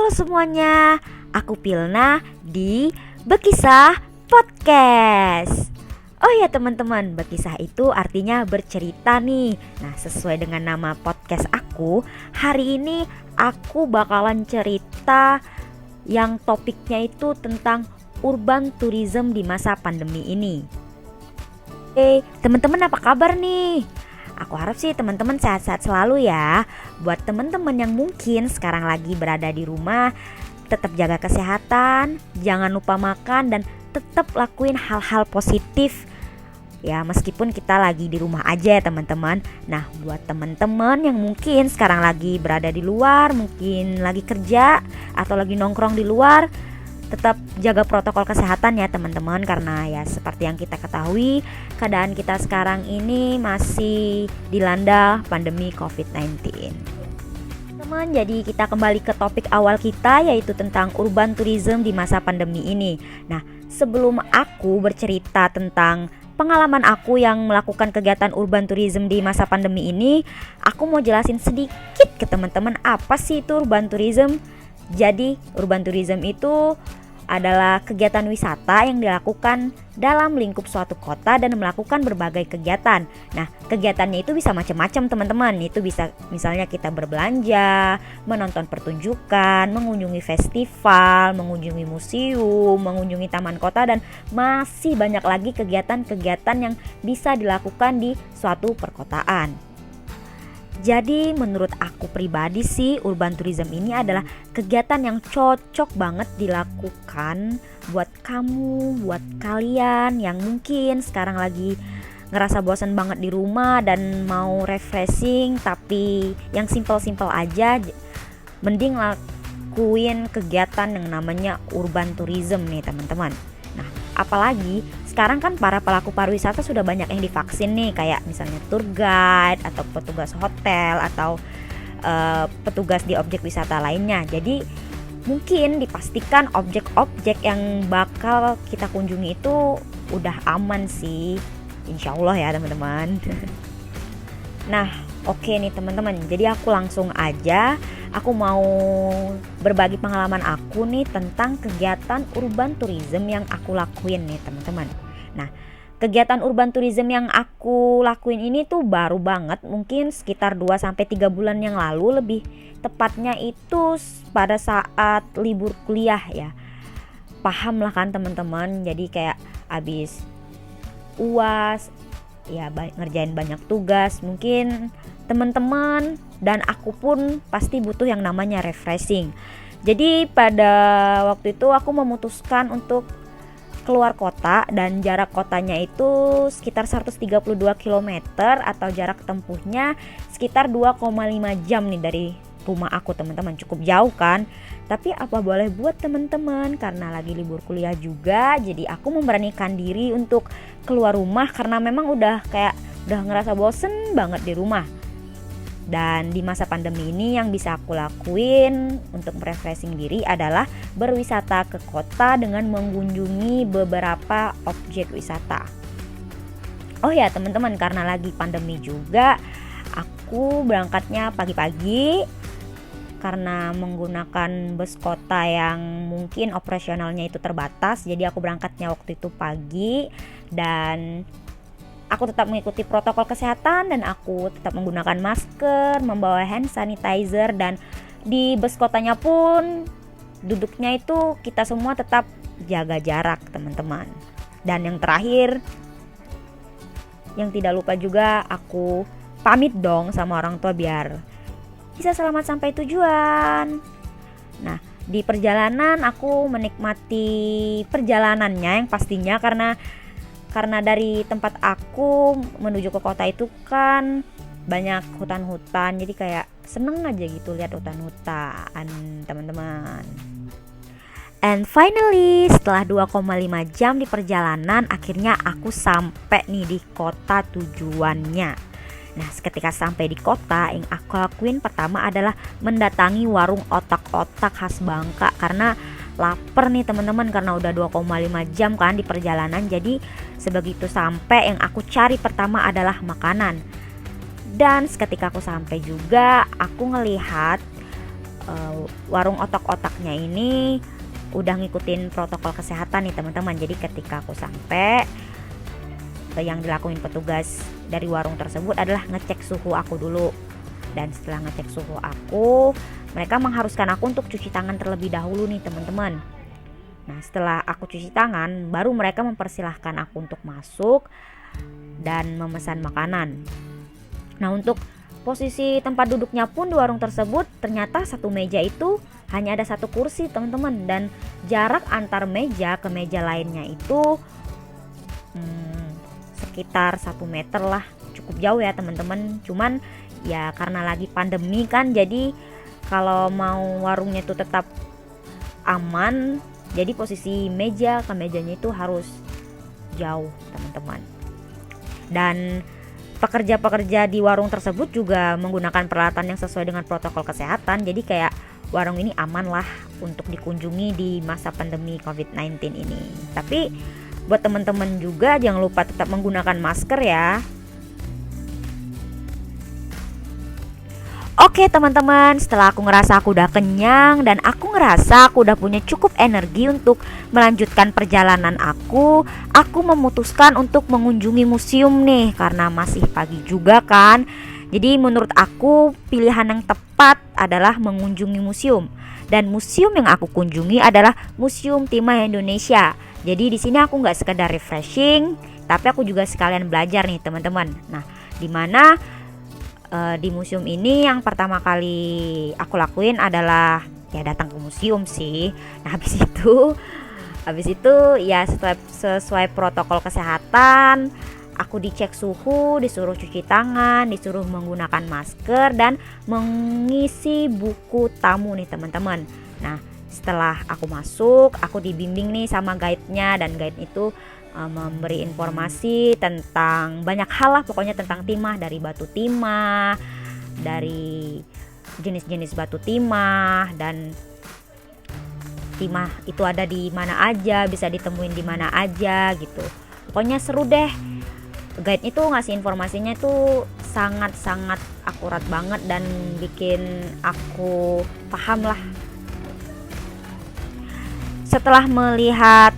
Halo semuanya, aku Pilna di Bekisah Podcast. Oh ya teman-teman, Bekisah itu artinya bercerita nih. Nah, sesuai dengan nama podcast aku, hari ini aku bakalan cerita yang topiknya itu tentang urban tourism di masa pandemi ini. Teman-teman apa kabar nih? Aku harap sih teman-teman sehat-sehat selalu ya. Buat teman-teman yang mungkin sekarang lagi berada di rumah, tetap jaga kesehatan, jangan lupa makan dan tetap lakuin hal-hal positif. Ya, meskipun kita lagi di rumah aja ya teman-teman. Nah, buat teman-teman yang mungkin sekarang lagi berada di luar, mungkin lagi kerja atau lagi nongkrong di luar, tetap jaga protokol kesehatan ya teman-teman, karena ya seperti yang kita ketahui, keadaan kita sekarang ini masih dilanda pandemi COVID-19. Teman, jadi kita kembali ke topik awal kita, yaitu tentang urban tourism di masa pandemi ini. Nah, sebelum aku bercerita tentang pengalaman aku yang melakukan kegiatan urban tourism di masa pandemi ini, aku mau jelasin sedikit ke teman-teman apa sih itu urban tourism. Jadi, urban tourism itu adalah kegiatan wisata yang dilakukan dalam lingkup suatu kota dan melakukan berbagai kegiatan. Nah, kegiatannya itu bisa macam-macam teman-teman. Itu bisa misalnya kita berbelanja, menonton pertunjukan, mengunjungi festival, mengunjungi museum, mengunjungi taman kota, dan masih banyak lagi kegiatan-kegiatan yang bisa dilakukan di suatu perkotaan. Jadi menurut aku pribadi sih, urban tourism ini adalah kegiatan yang cocok banget dilakukan buat kamu, buat kalian yang mungkin sekarang lagi ngerasa bosan banget di rumah dan mau refreshing tapi yang simple-simple aja. Mending lakuin kegiatan yang namanya urban tourism nih teman-teman. Nah, apalagi sekarang kan para pelaku pariwisata sudah banyak yang divaksin nih, kayak misalnya tour guide atau petugas hotel atau petugas di objek wisata lainnya. Jadi mungkin dipastikan objek-objek yang bakal kita kunjungi itu udah aman sih, insya Allah ya teman-teman. Nah, oke nih teman-teman, jadi aku langsung aja. Aku mau berbagi pengalaman aku nih tentang kegiatan urban tourism yang aku lakuin nih teman-teman. Nah, kegiatan urban tourism yang aku lakuin ini tuh baru banget, mungkin sekitar 2-3 bulan yang lalu, lebih tepatnya itu pada saat libur kuliah ya. Paham lah kan teman-teman, jadi kayak abis UAS ya, ngerjain banyak tugas, mungkin teman-teman dan aku pun pasti butuh yang namanya refreshing. Jadi pada waktu itu aku memutuskan untuk keluar kota, dan jarak kotanya itu sekitar 132 km atau jarak tempuhnya sekitar 2,5 jam nih dari rumah aku teman-teman. Cukup jauh kan? Tapi apa boleh buat teman-teman, karena lagi libur kuliah juga, jadi aku memberanikan diri untuk keluar rumah karena memang udah ngerasa bosen banget di rumah. Dan di masa pandemi ini yang bisa aku lakuin untuk refreshing diri adalah berwisata ke kota dengan mengunjungi beberapa objek wisata. Oh ya teman-teman, karena lagi pandemi juga, aku berangkatnya pagi-pagi karena menggunakan bus kota yang mungkin operasionalnya itu terbatas. Jadi aku berangkatnya waktu itu pagi, dan aku tetap mengikuti protokol kesehatan dan aku tetap menggunakan masker, membawa hand sanitizer, dan di bus kotanya pun duduknya itu kita semua tetap jaga jarak teman-teman. Dan yang terakhir, yang tidak lupa juga, aku pamit dong sama orang tua biar bisa selamat sampai tujuan. Nah, di perjalanan aku menikmati perjalanannya yang pastinya karena dari tempat aku menuju ke kota itu kan banyak hutan-hutan, jadi kayak seneng aja gitu lihat hutan-hutan teman-teman. And finally, setelah 2,5 jam di perjalanan, akhirnya aku sampai nih di kota tujuannya. Nah, ketika sampai di kota, yang aku lakuin pertama adalah mendatangi warung otak-otak khas Bangka, karena lapar nih teman-teman, karena udah 2,5 jam kan di perjalanan. Jadi sebegitu sampai, yang aku cari pertama adalah makanan. Dan ketika aku sampai juga, aku ngelihat warung otak-otaknya ini udah ngikutin protokol kesehatan nih teman-teman. Jadi ketika aku sampai, yang dilakuin petugas dari warung tersebut adalah ngecek suhu aku dulu. Dan setelah ngecek suhu aku, mereka mengharuskan aku untuk cuci tangan terlebih dahulu nih teman-teman. Nah setelah aku cuci tangan, baru mereka mempersilahkan aku untuk masuk dan memesan makanan. Nah untuk posisi tempat duduknya pun di warung tersebut, ternyata satu meja itu hanya ada satu kursi teman-teman. Dan jarak antar meja ke meja lainnya itu sekitar 1 meter lah. Cukup jauh ya teman-teman. Cuman ya karena lagi pandemi kan, jadi kalau mau warungnya itu tetap aman, jadi posisi meja ke mejanya itu harus jauh teman-teman. Dan pekerja-pekerja di warung tersebut juga menggunakan peralatan yang sesuai dengan protokol kesehatan. Jadi kayak warung ini aman lah untuk dikunjungi di masa pandemi COVID-19 ini. Tapi buat teman-teman juga jangan lupa tetap menggunakan masker ya. Oke teman-teman, setelah aku ngerasa aku udah kenyang dan aku ngerasa aku udah punya cukup energi untuk melanjutkan perjalanan aku memutuskan untuk mengunjungi museum nih, karena masih pagi juga kan. Jadi menurut aku pilihan yang tepat adalah mengunjungi museum. Dan museum yang aku kunjungi adalah Museum Timah Indonesia. Jadi di sini aku nggak sekedar refreshing, tapi aku juga sekalian belajar nih teman-teman. Nah, dimana di museum ini yang pertama kali aku lakuin adalah ya datang ke museum sih. Nah habis itu ya sesuai protokol kesehatan, aku dicek suhu, disuruh cuci tangan, disuruh menggunakan masker dan mengisi buku tamu nih teman-teman. Nah setelah aku masuk, aku dibimbing nih sama guide-nya, dan guide itu memberi informasi tentang banyak hal lah, pokoknya tentang timah, dari batu timah, dari jenis-jenis batu timah, dan timah itu ada di mana aja, bisa ditemuin di mana aja gitu. Pokoknya seru deh. Guide itu ngasih informasinya itu sangat-sangat akurat banget dan bikin aku paham lah. Setelah melihat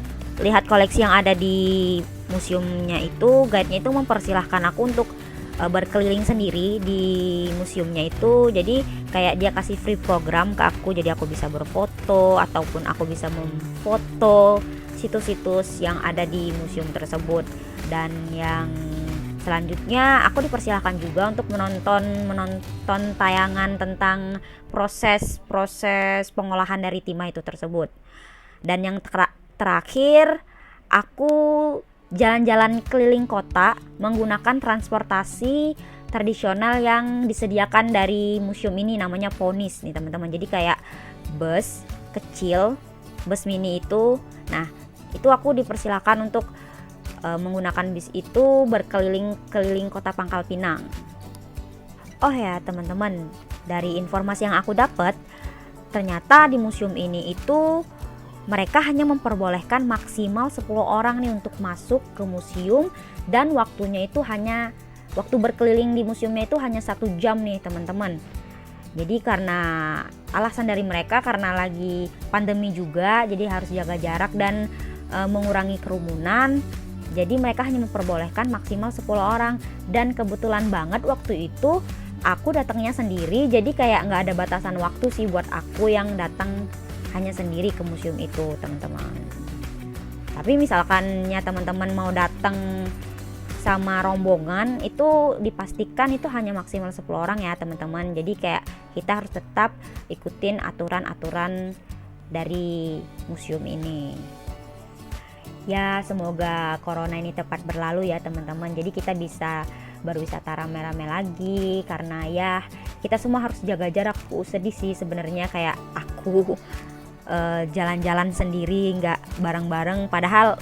koleksi yang ada di museumnya itu, guide-nya itu mempersilahkan aku untuk berkeliling sendiri di museumnya itu. Jadi kayak dia kasih free program ke aku, jadi aku bisa berfoto ataupun aku bisa memfoto situs-situs yang ada di museum tersebut. Dan yang selanjutnya aku dipersilahkan juga untuk menonton tayangan tentang proses pengolahan dari timah itu tersebut. Dan yang terakhir, aku jalan-jalan keliling kota menggunakan transportasi tradisional yang disediakan dari museum ini, namanya Ponis nih teman-teman. Jadi kayak bus kecil, bus mini itu. Nah itu aku dipersilakan untuk menggunakan bis itu berkeliling kota Pangkal Pinang. Oh ya teman-teman, dari informasi yang aku dapat, ternyata di museum ini itu mereka hanya memperbolehkan maksimal 10 orang nih untuk masuk ke museum, dan waktu berkeliling di museumnya itu hanya 1 jam nih teman-teman. Jadi karena alasan dari mereka, karena lagi pandemi juga, jadi harus jaga jarak dan mengurangi kerumunan. Jadi mereka hanya memperbolehkan maksimal 10 orang. Dan kebetulan banget waktu itu aku datangnya sendiri, jadi kayak nggak ada batasan waktu sih buat aku yang datang hanya sendiri ke museum itu teman-teman. Tapi misalkannya teman-teman mau datang sama rombongan, itu dipastikan itu hanya maksimal 10 orang ya teman-teman. Jadi kayak kita harus tetap ikutin aturan-aturan dari museum ini. Ya semoga corona ini cepat berlalu ya teman-teman. Jadi kita bisa berwisata rame-rame lagi, karena ya kita semua harus jaga jarak. Sedih sih sebenarnya kayak aku jalan-jalan sendiri nggak bareng-bareng, padahal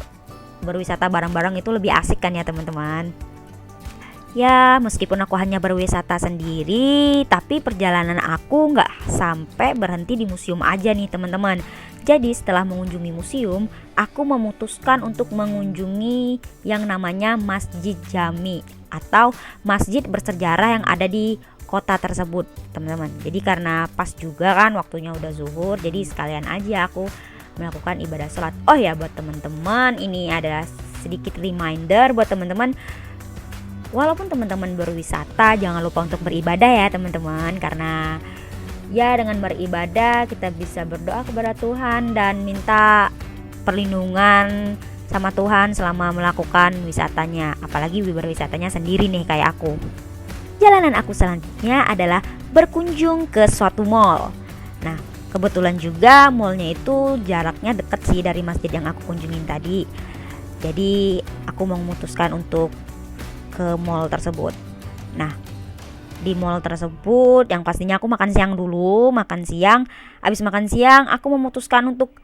berwisata bareng-bareng itu lebih asik kan ya teman-teman. Ya meskipun aku hanya berwisata sendiri, tapi perjalanan aku nggak sampai berhenti di museum aja nih teman-teman. Jadi setelah mengunjungi museum, aku memutuskan untuk mengunjungi yang namanya Masjid Jami atau masjid bersejarah yang ada di kota tersebut, teman-teman. Jadi karena pas juga kan waktunya udah zuhur, jadi sekalian aja aku melakukan ibadah sholat. Oh ya, buat teman-teman, ini adalah sedikit reminder buat teman-teman, walaupun teman-teman berwisata, jangan lupa untuk beribadah ya teman-teman, karena ya dengan beribadah kita bisa berdoa kepada Tuhan dan minta perlindungan sama Tuhan selama melakukan wisatanya, apalagi berwisatanya sendiri nih kayak aku. Jalanan aku selanjutnya adalah berkunjung ke suatu mall. Nah, kebetulan juga mallnya itu jaraknya deket sih dari masjid yang aku kunjungin tadi. Jadi aku memutuskan untuk ke mall tersebut. Nah, di mall tersebut yang pastinya aku makan siang dulu. Habis makan siang aku memutuskan untuk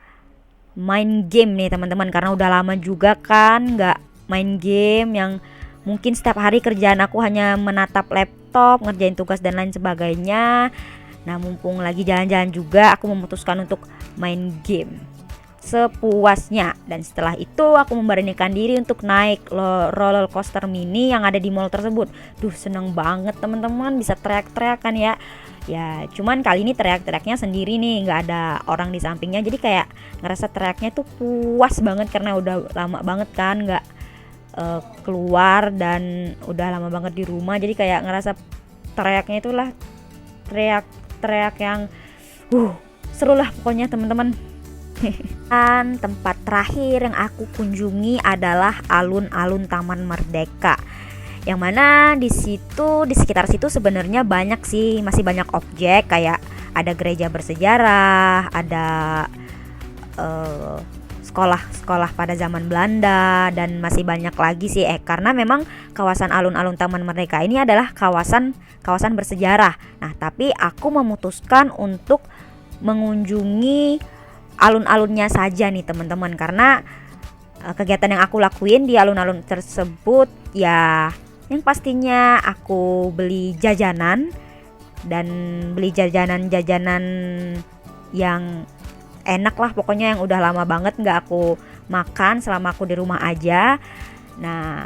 main game nih teman-teman, karena udah lama juga kan nggak main game, yang mungkin setiap hari kerjaan aku hanya menatap laptop, ngerjain tugas dan lain sebagainya. Nah, mumpung lagi jalan-jalan juga, aku memutuskan untuk main game sepuasnya. Dan setelah itu aku memberanikan diri untuk naik roller coaster mini yang ada di mall tersebut. Seneng banget teman-teman, bisa teriak-teriak kan ya. Ya cuman kali ini teriak-teriaknya sendiri nih, nggak ada orang di sampingnya. Jadi kayak ngerasa teriaknya tuh puas banget, karena udah lama banget kan nggak keluar dan udah lama banget di rumah. Jadi kayak ngerasa teriaknya itulah teriak yang seru lah pokoknya teman-teman. Dan tempat terakhir yang aku kunjungi adalah alun-alun Taman Merdeka, yang mana di sekitar situ sebenarnya masih banyak objek, kayak ada gereja bersejarah, ada sekolah pada zaman Belanda, dan masih banyak lagi sih karena memang kawasan alun-alun Taman Merdeka ini adalah kawasan bersejarah. Nah, tapi aku memutuskan untuk mengunjungi alun-alunnya saja nih teman-teman, karena kegiatan yang aku lakuin di alun-alun tersebut ya yang pastinya aku beli jajanan yang enak lah pokoknya, yang udah lama banget nggak aku makan selama aku di rumah aja. Nah,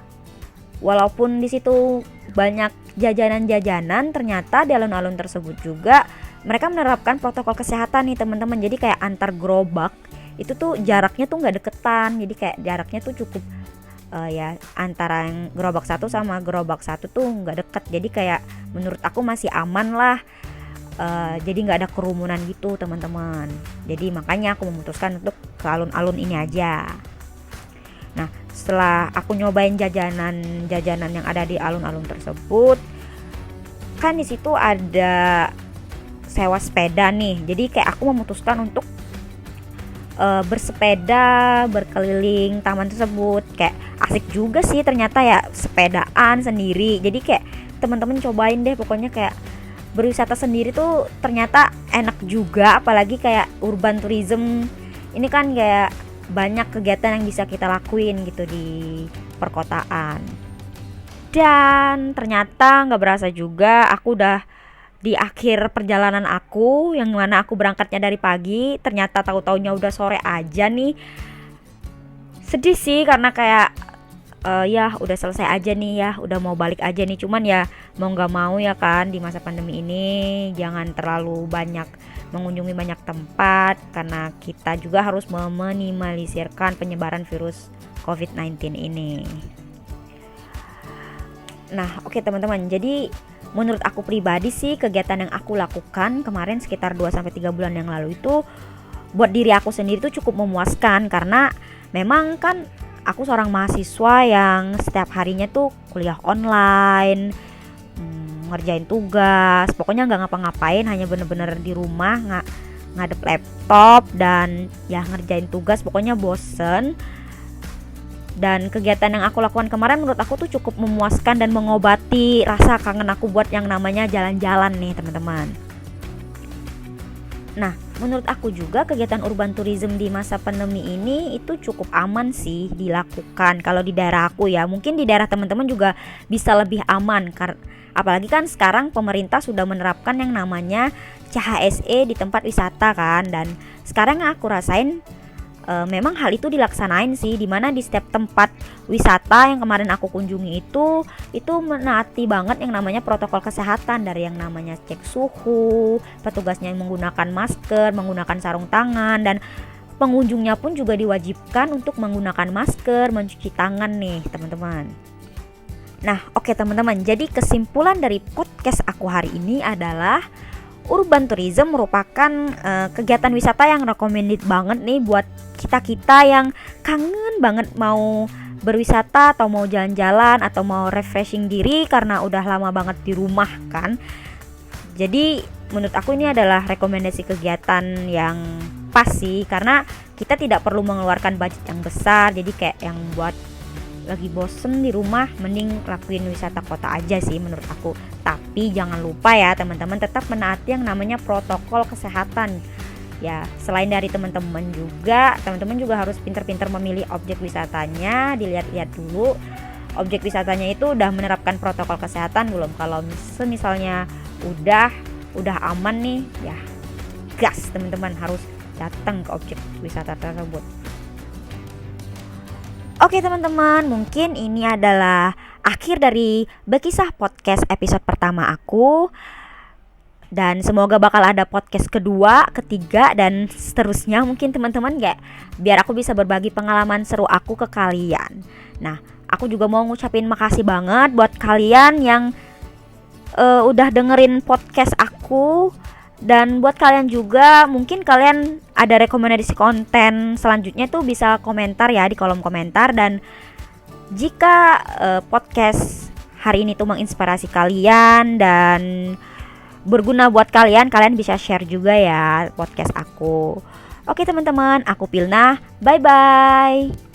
walaupun di situ banyak jajanan-jajanan, ternyata di alun-alun tersebut juga mereka menerapkan protokol kesehatan nih teman-teman. Jadi kayak antar gerobak itu tuh jaraknya tuh nggak deketan, jadi kayak jaraknya tuh cukup ya antara yang gerobak satu sama gerobak satu tuh nggak deket. Jadi kayak menurut aku masih aman lah. Jadi nggak ada kerumunan gitu teman-teman. Jadi makanya aku memutuskan untuk ke alun-alun ini aja. Nah, setelah aku nyobain jajanan yang ada di alun-alun tersebut, kan di situ ada sewa sepeda nih. Jadi kayak aku memutuskan untuk bersepeda berkeliling taman tersebut. Kayak asik juga sih ternyata ya, sepedaan sendiri. Jadi kayak teman-teman cobain deh pokoknya, kayak berwisata sendiri tuh ternyata enak juga, apalagi kayak urban tourism ini kan kayak banyak kegiatan yang bisa kita lakuin gitu di perkotaan. Dan ternyata nggak berasa juga aku udah di akhir perjalanan aku, yang mana aku berangkatnya dari pagi, ternyata tahu-taunya udah sore aja nih. Sedih sih karena kayak ya udah selesai aja nih ya, udah mau balik aja nih. Cuman ya mau nggak mau ya kan, di masa pandemi ini jangan terlalu banyak mengunjungi banyak tempat, karena kita juga harus meminimalisirkan penyebaran virus COVID-19 ini. Nah, oke teman-teman, jadi menurut aku pribadi sih kegiatan yang aku lakukan kemarin sekitar 2-3 bulan yang lalu itu buat diri aku sendiri tuh cukup memuaskan, karena memang kan aku seorang mahasiswa yang setiap harinya tuh kuliah online, ngerjain tugas, pokoknya nggak ngapa-ngapain, hanya bener-bener di rumah ngadep laptop dan ya ngerjain tugas, pokoknya bosen. Dan kegiatan yang aku lakukan kemarin menurut aku tuh cukup memuaskan dan mengobati rasa kangen aku buat yang namanya jalan-jalan nih teman-teman. Nah, menurut aku juga kegiatan urban tourism di masa pandemi ini itu cukup aman sih dilakukan. Kalau di daerah aku ya, mungkin di daerah teman-teman juga bisa lebih aman. Apalagi kan sekarang pemerintah sudah menerapkan yang namanya CHSE di tempat wisata kan. Dan sekarang yang aku rasain memang hal itu dilaksanain sih, dimana di setiap tempat wisata yang kemarin aku kunjungi itu menaati banget yang namanya protokol kesehatan, dari yang namanya cek suhu, petugasnya menggunakan masker, menggunakan sarung tangan, dan pengunjungnya pun juga diwajibkan untuk menggunakan masker, mencuci tangan nih teman-teman. Nah oke teman-teman, jadi kesimpulan dari podcast aku hari ini adalah urban tourism merupakan kegiatan wisata yang recommended banget nih buat kita-kita yang kangen banget mau berwisata atau mau jalan-jalan atau mau refreshing diri karena udah lama banget di rumah kan. Jadi menurut aku ini adalah rekomendasi kegiatan yang pas sih, karena kita tidak perlu mengeluarkan budget yang besar. Jadi kayak yang buat lagi bosen di rumah, mending lakuin wisata kota aja sih menurut aku. Tapi jangan lupa ya teman-teman, tetap menaati yang namanya protokol kesehatan. Ya, selain dari teman-teman juga harus pintar-pintar memilih objek wisatanya. Dilihat-lihat dulu objek wisatanya itu udah menerapkan protokol kesehatan belum. Kalau misalnya udah aman nih, ya gas teman-teman, harus datang ke objek wisata tersebut. Oke teman-teman, mungkin ini adalah akhir dari Berkisah Podcast episode pertama aku. Dan semoga bakal ada podcast kedua, ketiga, dan seterusnya mungkin teman-teman, biar aku bisa berbagi pengalaman seru aku ke kalian. Nah, aku juga mau ngucapin makasih banget buat kalian yang udah dengerin podcast aku. Dan buat kalian juga, mungkin kalian ada rekomendasi konten selanjutnya tuh bisa komentar ya di kolom komentar. Dan jika podcast hari ini tuh menginspirasi kalian dan berguna buat kalian bisa share juga ya podcast aku. Oke teman-teman, aku Pilna, bye-bye.